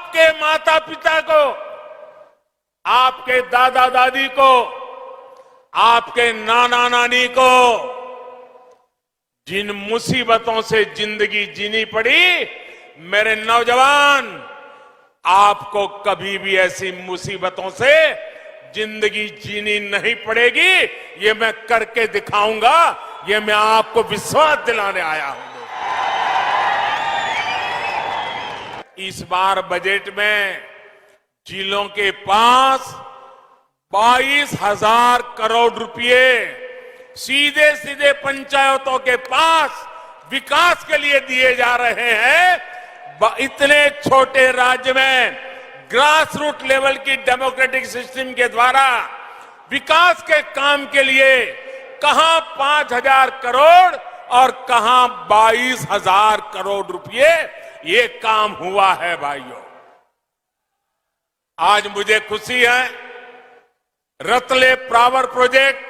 आपके माता पिता को, आपके दादा दादी को, आपके नाना नानी को जिन मुसीबतों से जिंदगी जीनी पड़ी, मेरे नौजवान, आपको कभी भी ऐसी मुसीबतों से जिंदगी जीनी नहीं पड़ेगी। ये मैं करके दिखाऊंगा, ये मैं आपको विश्वास दिलाने आया हूं। इस बार बजट में जिलों के पास 22,000 करोड़ रुपए सीधे सीधे पंचायतों के पास विकास के लिए दिए जा रहे हैं। इतने छोटे राज्य में ग्रास रूट लेवल की डेमोक्रेटिक सिस्टम के द्वारा विकास के काम के लिए कहां 5,000 करोड़ और कहां 22,000 करोड़ रुपए ये काम हुआ है। भाइयों, आज मुझे खुशी है, रतले पावर प्रोजेक्ट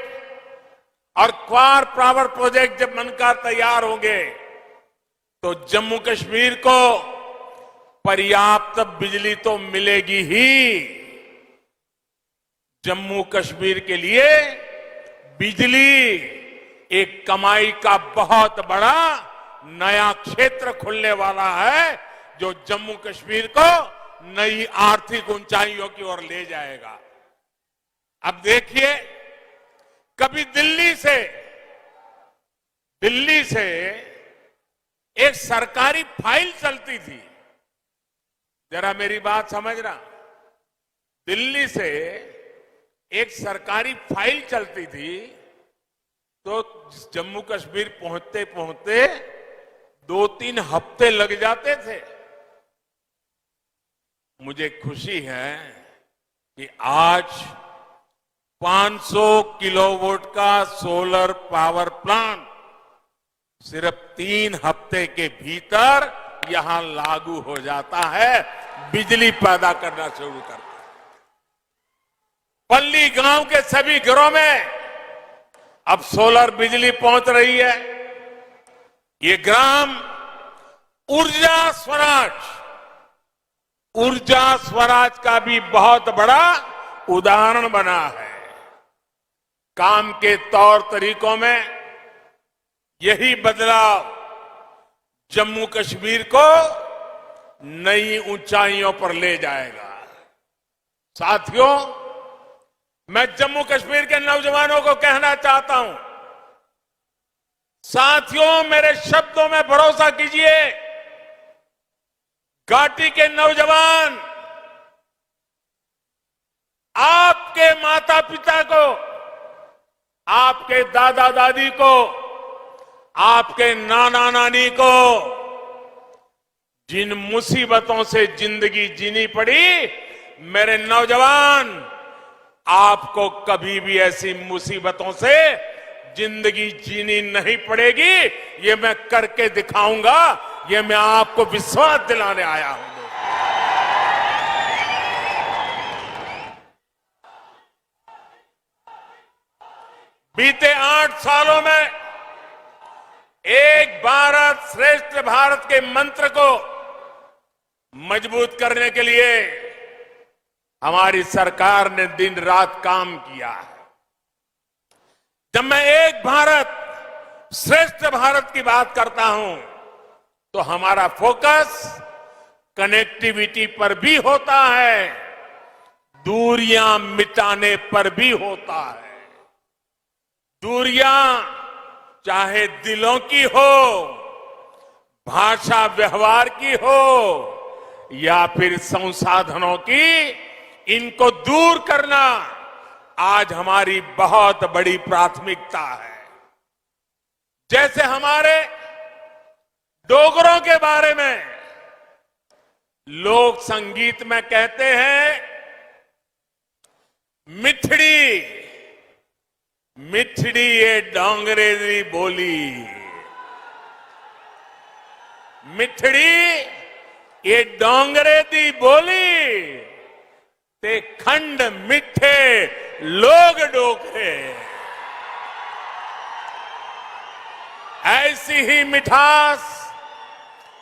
और क्वार पावर प्रोजेक्ट जब बनकर तैयार होंगे तो जम्मू कश्मीर को पर्याप्त बिजली तो मिलेगी ही। जम्मू कश्मीर के लिए बिजली एक कमाई का बहुत बड़ा नया क्षेत्र खुलने वाला है, जो जम्मू कश्मीर को नई आर्थिक ऊंचाइयों की ओर ले जाएगा। अब देखिए, कभी दिल्ली से एक सरकारी फाइल चलती थी, जरा मेरी बात समझना, दिल्ली से एक सरकारी फाइल चलती थी तो जम्मू कश्मीर पहुंचते पहुंचते 2-3 हफ्ते लग जाते थे। मुझे खुशी है कि आज 500 किलोवाट का सोलर पावर प्लांट सिर्फ 3 हफ्ते के भीतर यहां लागू हो जाता है, बिजली पैदा करना शुरू करता है। पल्ली गांव के सभी घरों में अब सोलर बिजली पहुंच रही है। ये ग्राम ऊर्जा स्वराज का भी बहुत बड़ा उदाहरण बना है। काम के तौर तरीकों में यही बदलाव जम्मू कश्मीर को नई ऊंचाइयों पर ले जाएगा। साथियों, मैं जम्मू कश्मीर के नौजवानों को कहना चाहता हूं, साथियों, मेरे शब्दों में भरोसा कीजिए। घाटी के नौजवान, आपके माता पिता को, आपके दादा दादी को, आपके नाना नानी को जिन मुसीबतों से जिंदगी जीनी पड़ी, मेरे नौजवान, आपको कभी भी ऐसी मुसीबतों से जिंदगी जीनी नहीं पड़ेगी। ये मैं करके दिखाऊंगा, ये मैं आपको विश्वास दिलाने आया हूं। बीते 8 सालों में एक भारत श्रेष्ठ भारत के मंत्र को मजबूत करने के लिए हमारी सरकार ने दिन रात काम किया है। जब मैं एक भारत श्रेष्ठ भारत की बात करता हूं तो हमारा फोकस कनेक्टिविटी पर भी होता है, दूरियां मिटाने पर भी होता है। दूरियां चाहे दिलों की हो, भाषा व्यवहार की हो या फिर संसाधनों की, इनको दूर करना आज हमारी बहुत बड़ी प्राथमिकता है। जैसे हमारे डोगरों के बारे में लोक संगीत में कहते हैं, मिठड़ी मिठड़ी ये डोंगरे दी बोली, मिठड़ी ये डोंगरे दी बोली, ते खंड मिठे लोग डोगरे। ऐसी ही मिठास,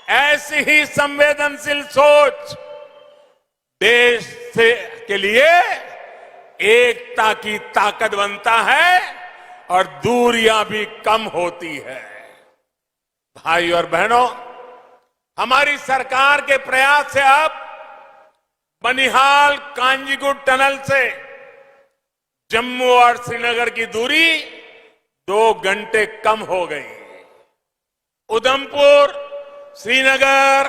ऐसी ही संवेदनशील सोच देश से के लिए एकता की ताकत बनता है और दूरियां भी कम होती है। भाई और बहनों, हमारी सरकार के प्रयास से अब बनिहाल कांजीगुट टनल से जम्मू और श्रीनगर की दूरी 2 घंटे कम हो गई। उधमपुर, श्रीनगर,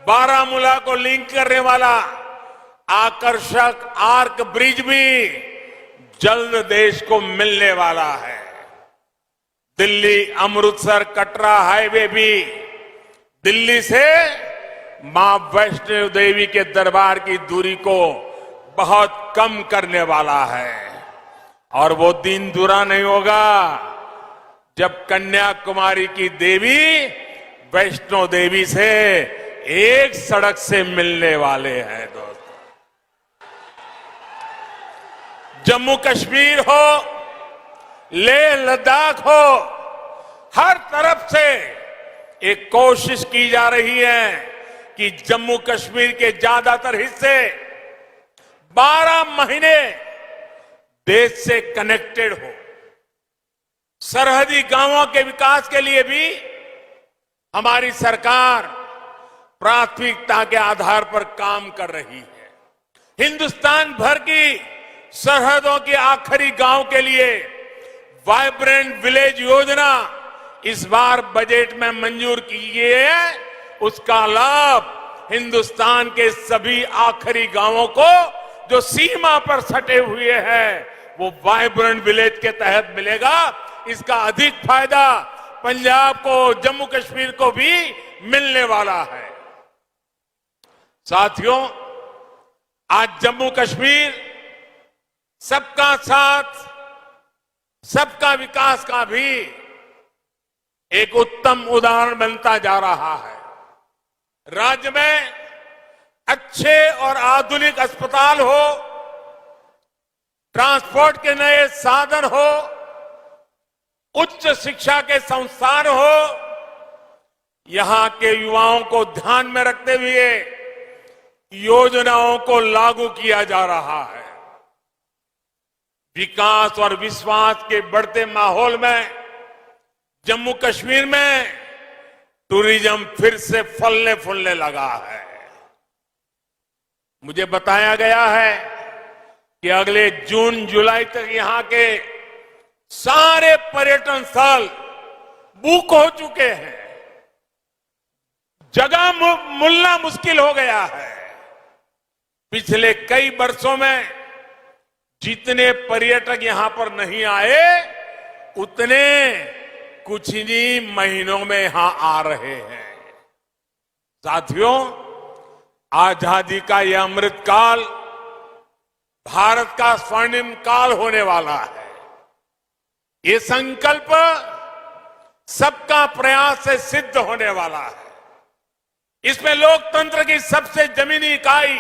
बारामूला को लिंक करने वाला आकर्षक आर्क ब्रिज भी जल्द देश को मिलने वाला है। दिल्ली अमृतसर कटरा हाईवे भी दिल्ली से मां वैष्णो देवी के दरबार की दूरी को बहुत कम करने वाला है। और वो दिन दूरा नहीं होगा जब कन्याकुमारी की देवी वैष्णो देवी से एक सड़क से मिलने वाले हैं। दोस्तों, जम्मू कश्मीर हो, लेह लद्दाख हो, हर तरफ से एक कोशिश की जा रही है कि जम्मू कश्मीर के ज्यादातर हिस्से 12 महीने देश से कनेक्टेड हो। सरहदी गांवों के विकास के लिए भी हमारी सरकार प्राथमिकता के आधार पर काम कर रही है। हिंदुस्तान भर की सरहदों के आखिरी गांव के लिए वाइब्रेंट विलेज योजना इस बार बजट में मंजूर की गई है। उसका लाभ हिंदुस्तान के सभी आखिरी गांवों को जो सीमा पर सटे हुए हैं वो वाइब्रेंट विलेज के तहत मिलेगा। इसका अधिक फायदा पंजाब को, जम्मू कश्मीर को भी मिलने वाला है। साथियों, आज जम्मू कश्मीर सबका साथ, सबका विकास का भी एक उत्तम उदाहरण बनता जा रहा है। राज्य में अच्छे और आधुनिक अस्पताल हो, ट्रांसपोर्ट के नए साधन हो, उच्च शिक्षा के संस्थान हो, यहां के युवाओं को ध्यान में रखते हुए योजनाओं को लागू किया जा रहा है। विकास और विश्वास के बढ़ते माहौल में जम्मू कश्मीर में टूरिज्म फिर से फलने फूलने लगा है। मुझे बताया गया है कि अगले जून जुलाई तक यहां के सारे पर्यटन स्थल बुक हो चुके हैं। जगह मिलना मुश्किल हो गया है। पिछले कई वर्षों में जितने पर्यटक यहां पर नहीं आए उतने कुछ ही महीनों में यहां आ रहे हैं। साथियों, आजादी का यह अमृत काल भारत का स्वर्णिम काल होने वाला है। ये संकल्प सबका प्रयास से सिद्ध होने वाला है। इसमें लोकतंत्र की सबसे जमीनी इकाई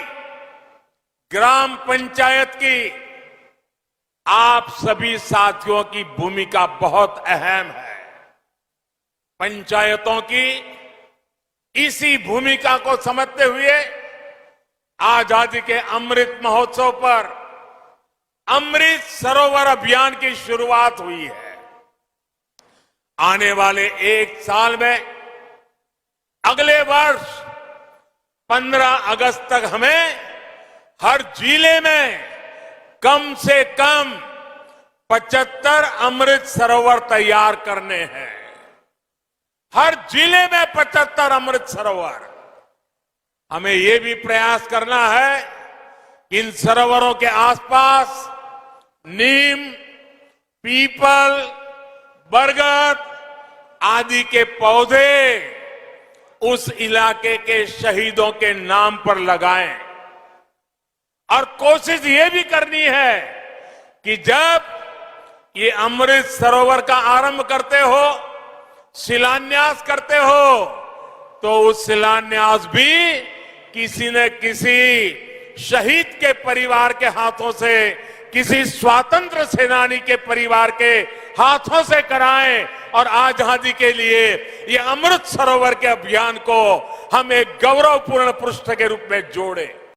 ग्राम पंचायत की आप सभी साथियों की भूमिका बहुत अहम है। पंचायतों की इसी भूमिका को समझते हुए आजादी के अमृत महोत्सव पर अमृत सरोवर अभियान की शुरुआत हुई है। आने वाले 1 साल में अगले वर्ष 15 अगस्त तक हमें हर जिले में कम से कम 75 अमृत सरोवर तैयार करने हैं। हर जिले में 75 अमृत सरोवर। हमें ये भी प्रयास करना है कि इन सरोवरों के आसपास नीम, पीपल, बरगद आदि के पौधे उस इलाके के शहीदों के नाम पर लगाएं। और कोशिश ये भी करनी है कि जब ये अमृत सरोवर का आरंभ करते हो, शिलान्यास करते हो, तो उस शिलान्यास भी किसी न किसी शहीद के परिवार के हाथों से, किसी स्वतंत्र सेनानी के परिवार के हाथों से कराएं और आजादी के लिए ये अमृत सरोवर के अभियान को हम एक गौरवपूर्ण पृष्ठ के रूप में जोड़ें।